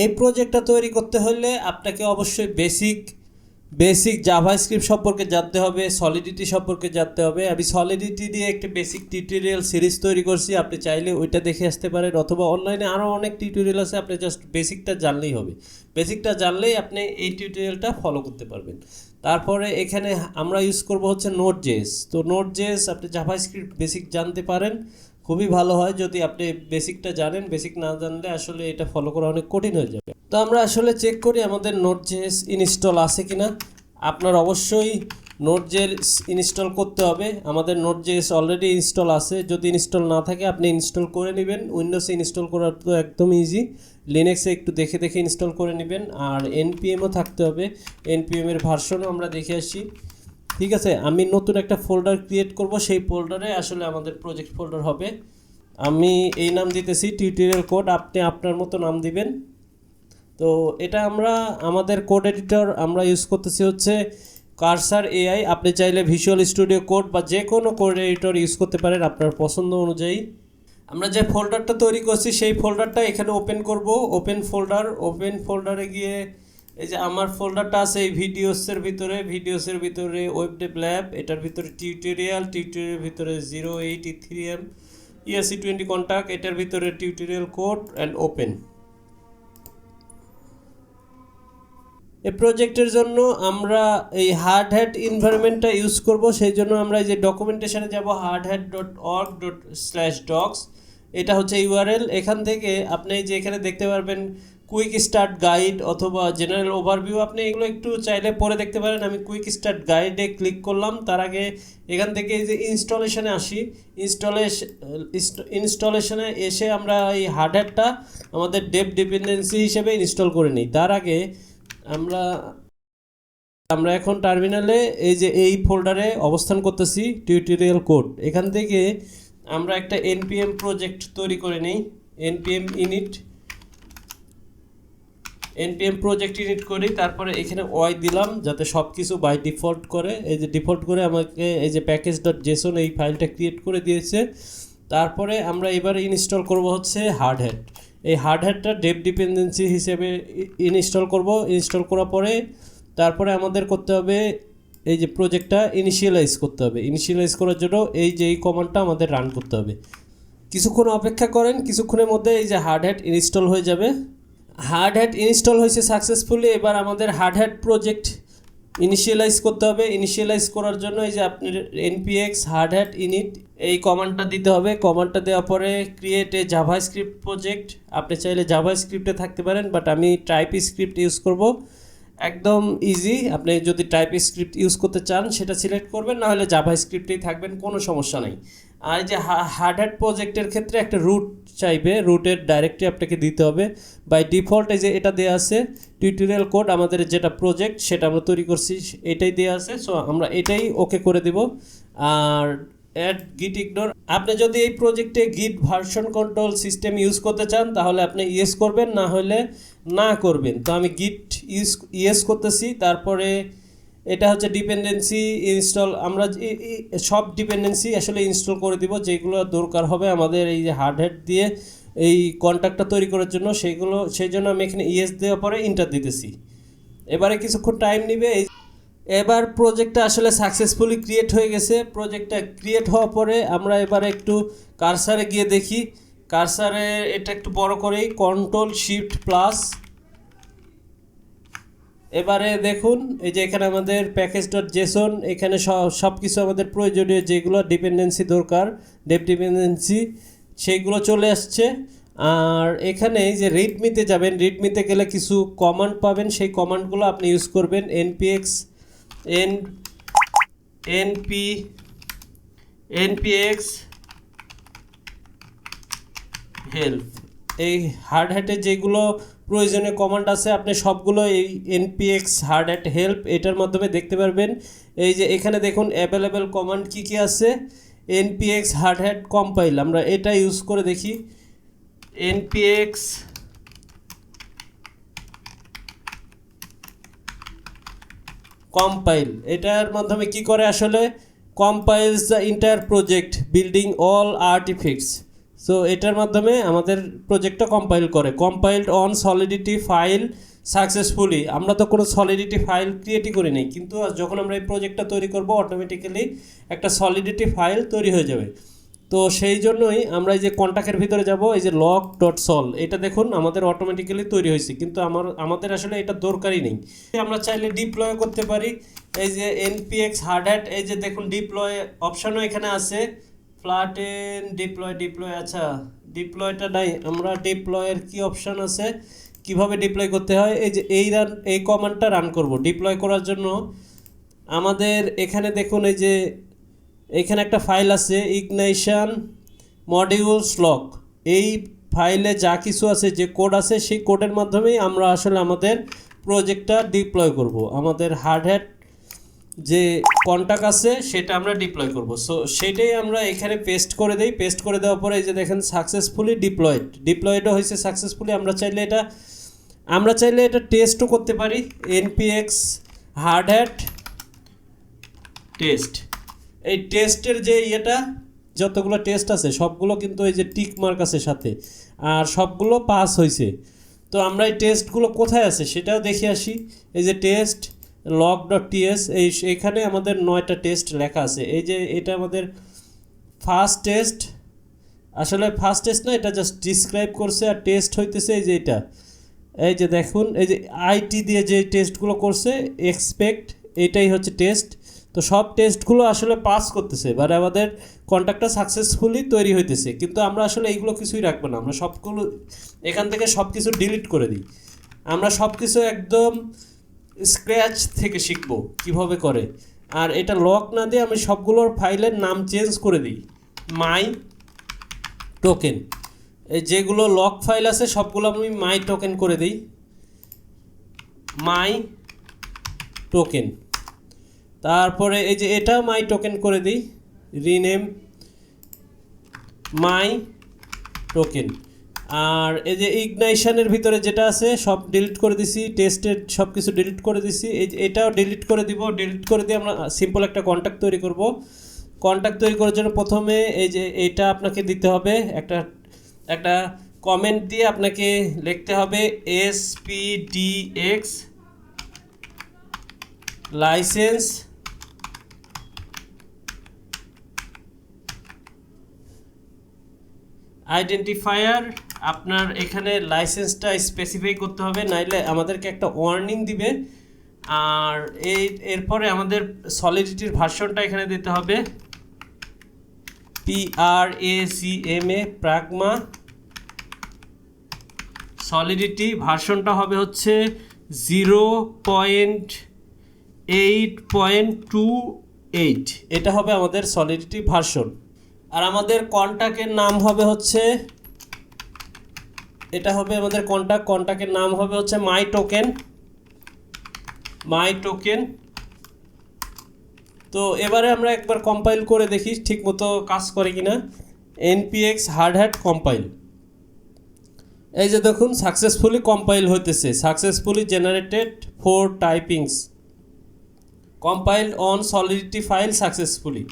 এই প্রজেক্টটা তৈরি করতে হলে আপনাকে অবশ্যই বেসিক জাভাস্ক্রিপ্ট সম্পর্কে জানতে হবে, সলিডিটি সম্পর্কে জানতে হবে। আমি সলিডিটি দিয়ে একটা বেসিক টিউটোরিয়াল সিরিজ তৈরি করছি, আপনি চাইলে ওইটা দেখে আসতে পারেন, অথবা অনলাইনে আরও অনেক টিউটোরিয়াল আছে, আপনি জাস্ট বেসিকটা জানলেই হবে। বেসিকটা জানলেই আপনি এই টিউটোরিয়ালটা ফলো করতে পারবেন। তারপরে এখানে আমরা ইউজ করব হচ্ছে নোড.js। তো নোড.js আপনি জাভাস্ক্রিপ্ট বেসিক জানতে পারেন, খুবই ভালো হয় যদি আপনি বেসিকটা জানেন। বেসিক না জানলে আসলে এটা ফলো করা অনেক কঠিন হয়ে যাবে। তো আমরা আসলে চেক করি আমাদের নোড.js ইনস্টল আছে কিনা। আপনার অবশ্যই নোড.js ইনস্টল করতে হবে। আমাদের নোড.js অলরেডি ইনস্টল আছে, যদি ইনস্টল না থাকে আপনি ইনস্টল করে নেবেন। উইন্ডোজে ইনস্টল করা তো একদম ইজি, লিনাক্সে একটু দেখে দেখে ইনস্টল করে নেবেন। আর এনপিএমও থাকতে হবে, এনপিএমের ভার্সনও আমরা দেখে আসি। ঠিক আছে, আমি নতুন একটা ফোল্ডার ক্রিয়েট করব, সেই ফোল্ডারে আসলে আমাদের প্রজেক্ট ফোল্ডার হবে। আমি এই নাম দিতেছি টিউটোরিয়াল কোড, আপনি আপনার মতো নাম দিবেন। তো এটা আমরা আমাদের কোড এডিটর আমরা ইউজ করতেছি হচ্ছে কার্সার এআই। আপনি চাইলে ভিজুয়াল স্টুডিও কোড বা যে কোনো কোড এডিটর ইউজ করতে পারেন আপনার পছন্দ অনুযায়ী। আমরা যে ফোল্ডারটা তৈরি করছি সেই ফোল্ডারটা এখানে ওপেন করব। ওপেন ফোল্ডারে গিয়ে এই যে আমার ফোল্ডারটা আছে এই ভিডিওসের ভিতরে ওয়েব ডেভ ল্যাব, এটার ভিতরে টিউটোরিয়ালের ভিতরে 08 ইথিরিয়াম ERC20 কন্ট্যাক্ট, এটার ভিতরে টিউটোরিয়াল কোড অ্যান্ড ওপেন। এই প্রজেক্টের জন্য আমরা এই হার্ড হ্যাট এনভায়রনমেন্টটা ইউজ করব, সেই জন্য আমরা এই যে ডকুমেন্টেশনে যাব hardhat.org/docs। এটা হচ্ছে ইউআরএল। এখান থেকে আপনি যে এখানে দেখতে পারবেন কুইক স্টার্ট গাইড অথবা জেনারেল ওভারভিউ, আপনি এগুলো একটু চাইলে পরে দেখতে পারেন। আমি কুইক স্টার্ট গাইডে ক্লিক করলাম। তার আগে এখান থেকে এই যে ইনস্টলেশনে আসি, ইনস্টলেশনে এসে আমরা এই হার্ড হ্যাটটা আমাদের ডেভ ডিপেন্ডেন্সি হিসেবে ইনস্টল করে নিই। তার আগে আমরা এখন টার্মিনালে এই যে এই ফোল্ডারে অবস্থান করতেছি টিউটোরিয়াল কোড। এখান থেকে আমরা একটা npm প্রজেক্ট তৈরি করে নিই, npm প্রজেক্ট ইনিট করি। তারপরে এখানে ওয়াই দিলাম যাতে সব কিছু বাই ডিফল্ট করে। এই যে ডিফল্ট করে আমাকে এই যে প্যাকেজ.json এই ফাইলটা ক্রিয়েট করে দিয়েছে। তারপরে আমরা এবারে ইনস্টল করব হচ্ছে হার্ড হ্যাট। এই হার্ড হ্যাটটা ডেভ ডিপেন্ডেন্সি হিসেবে ইনস্টল করব। ইনস্টল করার পরে তারপরে আমাদের করতে হবে এই যে প্রজেক্টটা ইনিশিয়ালাইজ করতে হবে। ইনিশিয়ালাইজ করার জন্য এই যে এই কমান্ডটা আমাদের রান করতে হবে। কিছুক্ষণ অপেক্ষা করেন, কিছুক্ষণের মধ্যে এই যে হার্ড হ্যাট ইনস্টল হয়ে যাবে। হার্ড হ্যাট ইনস্টল হয়েছে সাকসেসফুলি। এবার আমাদের হার্ড হ্যাট প্রজেক্ট ইনিশিয়ালাইজ করতে হবে। ইনিশিয়ালাইজ করার জন্য এই যে আপনার npx hardhat init এই কমান্ডটা দিতে হবে। কমান্ডটা দেওয়ার পরে ক্রিয়েট এ জাভাস্ক্রিপ্ট প্রজেক্ট। আপনি চাইলে জাভাস্ক্রিপ্টে থাকতে পারেন, বাট আমি টাইপস্ক্রিপ্ট ইউজ করব। একদম ইজি, আপনি যদি টাইপস্ক্রিপ্ট ইউজ করতে চান সেটা সিলেক্ট করবেন, না হলে জাভাস্ক্রিপ্টেই থাকবেন, কোনো সমস্যা নেই। আর এই যে হার্ড হ্যাট প্রজেক্টের ক্ষেত্রে একটা রুট চাইবে, রুটের ডাইরেক্টরি আপনাকে দিতে হবে। বাই ডিফল্ট এই যে এটা দেওয়া আছে টিউটোরিয়াল কোড, আমাদের যেটা প্রজেক্ট সেটা আমরা তৈরি করছি এটাই দেওয়া আছে। সো আমরা এটাই ওকে করে দেব। আর অ্যাড গিট ইগনোর, আপনি যদি এই প্রজেক্টে গিট ভার্সন কন্ট্রোল সিস্টেম ইউজ করতে চান তাহলে আপনি ইয়েস করবেন, না হলে না করবেন। তো আমি গিট ইয়েস করতেছি। তারপরে এটা হচ্ছে ডিপেন্ডেন্সি ইনস্টল, আমরা সব ডিপেন্ডেন্সি আসলে ইনস্টল করে দিব যেগুলো দরকার হবে আমাদের এই যে হার্ড হ্যাট দিয়ে এই কন্ট্যাক্টটা তৈরি করার জন্য, সেই জন্য আমি এখানে ইয়েস দেওয়ার পরে ইন্টার দিতেছি। এবারে কিছুক্ষণ টাইম নেবে। এবার প্রজেক্টটা আসলে সাকসেসফুলি ক্রিয়েট হয়ে গেছে। প্রজেক্টটা ক্রিয়েট হওয়ার পরে আমরা এবারে একটু কার্সারে গিয়ে দেখি। কার্সারে এটা একটু বড় করেই Ctrl+Shift+। এবারে দেখুন এই যে এখানে আমাদের প্যাকেজ.json, এখানে সব কিছু আমাদের প্রয়োজনীয় যেগুলো ডিপেন্ডেন্সি দরকার, ডেভ ডিপেন্ডেন্সি, সেইগুলো চলে আসছে। আর এখানে যে রিডমিতে যাবেন, রিডমিতে গেলে কিছু কমান্ড পাবেন, সেই কমান্ডগুলো আপনি ইউজ করবেন। npx হেল্প, এই হার্ড হ্যাটের যেগুলো প্রয়োজনীয় কমান্ড আছে আপনি সবগুলো এই npx hardhat help এটার মাধ্যমে দেখতে পারবেন। এই যে এখানে দেখুন অ্যাভেলেবেল কমান্ড কি কি আছে। npx hardhat compile, আমরা এটা ইউজ করে দেখি। npx compile, এটার মাধ্যমে কি করে আসলে compiles the entire project building all artifacts so এটার মাধ্যমে আমাদের প্রজেক্টটা কম্পাইল করে। Compiled on solidity file successfully. আমরা তো কোনো সলিডিটি ফাইল ক্রিয়েটই করি নাই, কিন্তু যখন আমরা এই প্রজেক্টটা তৈরি করব অটোমেটিক্যালি একটা সলিডিটি ফাইল তৈরি হয়ে যাবে। তো সেই জন্যই আমরা এই যে কন্টাক্টের ভিতরে যাব, এই যে লগ ডট সল, এটা দেখুন আমাদের অটোমেটিক্যালি তৈরি হয়েছে, কিন্তু আমাদের আসলে এটা দরকারই নেই। আমরা চাইলে ডিপ্লয় করতে পারি। এই যে npx হার্ড হ্যাট, এই যে দেখুন ডিপ্লয় অপশানও এখানে আছে। ফ্ল্যাটেন ডিপ্লয়, আচ্ছা ডিপ্লয়টা নাই, আমরা ডিপ্লয়ের কি অপশান আছে, কিভাবে ডিপ্লয় করতে হয়, এই যে এই কমান্ডটা রান করব। ডিপ্লয় করার জন্য আমাদের এখানে দেখুন এই যে এখানে একটা ফাইল আছে ইগনাইশন মডিউলস লক। এই ফাইলে যা কিছু আছে, যে কোড আছে, সেই কোডের মাধ্যমেই আমরা আসলে আমাদের প্রজেক্টটা ডিপ্লয় করব। আমাদের হার্ড হ্যাট যে কন্টাক্ট আছে সেটা আমরা ডিপ্লয় করব। সো সেটাই আমরা এখানে পেস্ট করে দেই। পেস্ট করে দেওয়ার পরে এই যে দেখেন সাকসেসফুলি ডিপ্লয়েডও হয়েছে সাকসেসফুলি। আমরা চাইলে এটা টেস্টও করতে পারি। npx হার্ড হ্যাট টেস্ট, এই টেস্টের যে যতগুলো টেস্ট আছে সবগুলো কিন্তু এই যে টিক মার্ক আছে সাথে, আর সবগুলো পাস হয়েছে। তো আমরা এই টেস্টগুলো কোথায় আছে সেটাও দেখে আসি। এই যে টেস্ট লগ ডট টিএস, এইখানে আমাদের 9টা টেস্ট লেখা আছে। এই যে এটা আমাদের ফার্স্ট টেস্ট, আসলে ফার্স্ট টেস্ট না, এটা জাস্ট ডিসক্রাইব করছে। আর টেস্ট হইতেছে এই যে এটা, এই যে দেখুন এই যে আইটি দিয়ে যে টেস্টগুলো করছে এক্সপেক্ট, এটাই হচ্ছে টেস্ট। তো সব টেস্টগুলো আসলে পাস করতেছে, এবার আমাদের কন্ট্যাক্টটা সাকসেসফুলি তৈরি হইতেছে। কিন্তু আমরা আসলে এইগুলো কিছুই রাখবো না, আমরা সবগুলো এখান থেকে সব কিছু ডিলিট করে দিই। আমরা সব কিছু একদম স্ক্র্যাচ থেকে শিখবো কীভাবে করে। আর এটা লক না দিয়ে আমি সবগুলোর ফাইলের নাম চেঞ্জ করে দিই মাই টোকেন। এই যেগুলো লক ফাইল আছে সবগুলো আমি মাই টোকেন করে দিই, মাই টোকেন। তারপরে এই যে এটা মাই টোকেন করে দিই, রিনেম মাই টোকেন। আর এই যে ইগনাইশনের ভিতরে যেটা আছে সব ডিলিট করে দিছি, টেস্টের সব কিছু ডিলিট করে দিছি। এটাও ডিলিট করে দিব। ডিলিট করে দিয়ে আমরা সিম্পল একটা কন্ট্যাক্ট তৈরি করব। কন্ট্যাক্ট তৈরি করার জন্য প্রথমে এই যে এটা আপনাকে দিতে হবে, একটা কমেন্ট দিয়ে আপনাকে লিখতে হবে spdx লাইসেন্স আইডেন্টিফায়ার। আপনার এখানে লাইসেন্সটা স্পেসিফাই করতে হবে, নাইলে আমাদেরকে একটা ওয়ার্নিং দিবে। আর এরপরে আমাদের সলিডিটির ভার্সনটা এখানে দিতে হবে প্রাগমা সলিডিটি। ভার্সনটা হবে হচ্ছে 0.8.28, এটা হবে আমাদের সলিডিটি ভার্সন। আর আমাদের কন্ট্যাক্টের নাম হবে হচ্ছে, এটা হবে আমাদের কন্ট্যাক্টের নাম হবে হচ্ছে মাই টোকেন। তো এবারে আমরা একবার কম্পাইল করে দেখি ঠিকমতো কাজ করে কিনা। npx হার্ড হ্যাট কম্পাইল, এই যে দেখুন সাকসেসফুলি কম্পাইল হইতেছে, successfully generated 4 typings, compiled on solidity file successfully.